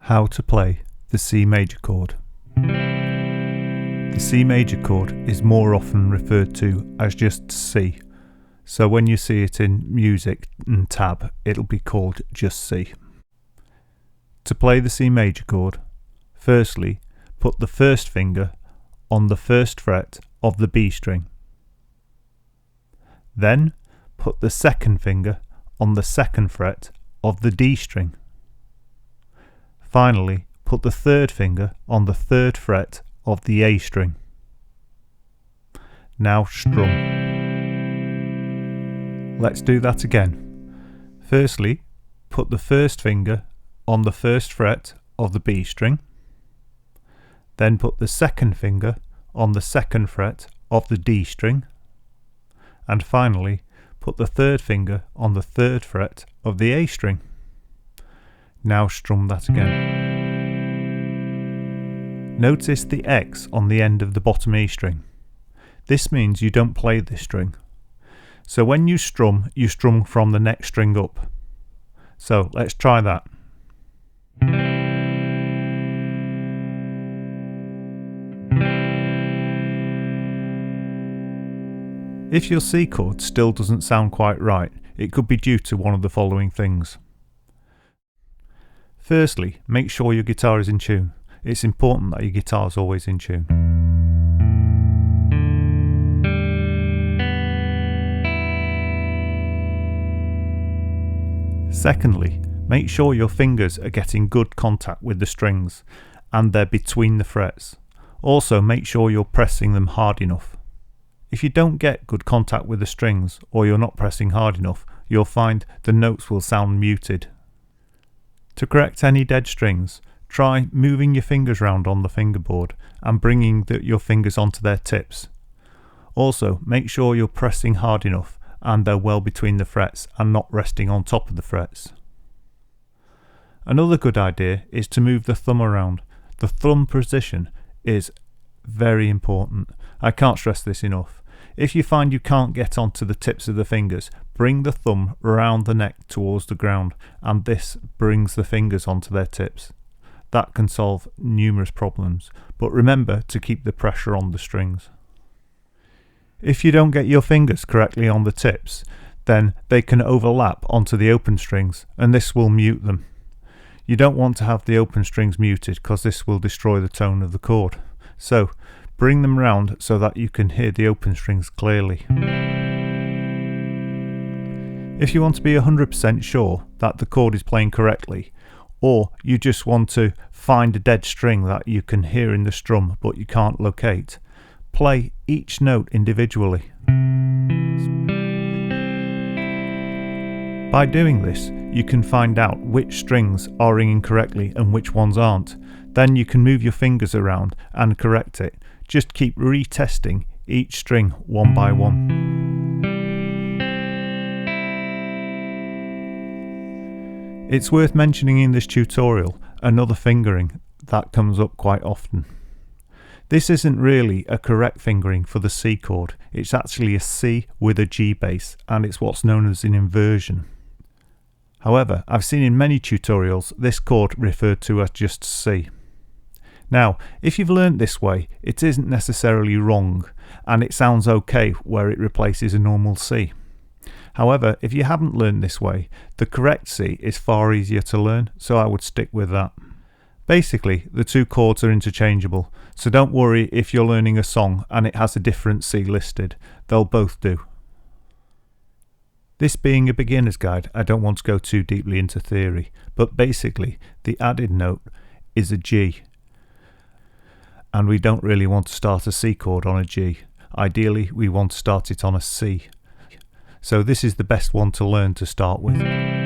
How to play the C major chord. The C major chord is more often referred to as just C, so when you see it in music and tab, it'll be called just C. To play the C major chord, firstly, put the first finger on the first fret of the B string. Then, put the second finger on the second fret of the D string. Finally, put the third finger on the third fret of the A string. Now strum. Let's do that again. Firstly, put the first finger on the first fret of the B string. Then put the second finger on the second fret of the D string. And finally, put the third finger on the third fret of the A string. Now strum that again. Notice the X on the end of the bottom E string. This means you don't play this string. So when you strum from the next string up. So let's try that. If your C chord still doesn't sound quite right, it could be due to one of the following things. Firstly, make sure your guitar is in tune. It's important that your guitar is always in tune. Secondly, make sure your fingers are getting good contact with the strings and they're between the frets. Also, make sure you're pressing them hard enough. If you don't get good contact with the strings or you're not pressing hard enough, you'll find the notes will sound muted. To correct any dead strings, try moving your fingers around on the fingerboard and bringing your fingers onto their tips. Also, make sure you're pressing hard enough and they're well between the frets and not resting on top of the frets. Another good idea is to move the thumb around. The thumb position is very important. I can't stress this enough. If you find you can't get onto the tips of the fingers, bring the thumb around the neck towards the ground, and this brings the fingers onto their tips. That can solve numerous problems, but remember to keep the pressure on the strings. If you don't get your fingers correctly on the tips, then they can overlap onto the open strings, and this will mute them. You don't want to have the open strings muted because this will destroy the tone of the chord. So, bring them round so that you can hear the open strings clearly. If you want to be 100% sure that the chord is playing correctly, or you just want to find a dead string that you can hear in the strum but you can't locate, play each note individually. By doing this, you can find out which strings are ringing correctly and which ones aren't. Then you can move your fingers around and correct it. Just keep retesting each string one by one. It's worth mentioning in this tutorial another fingering that comes up quite often. This isn't really a correct fingering for the C chord. It's actually a C with a G bass, and it's what's known as an inversion. However, I've seen in many tutorials this chord referred to as just C. Now, if you've learnt this way, it isn't necessarily wrong, and it sounds okay where it replaces a normal C. However, if you haven't learned this way, the correct C is far easier to learn, so I would stick with that. Basically, the two chords are interchangeable, so don't worry if you're learning a song and it has a different C listed. They'll both do. This being a beginner's guide, I don't want to go too deeply into theory, but basically, the added note is a G. And we don't really want to start a C chord on a G. Ideally, we want to start it on a C. So this is the best one to learn to start with.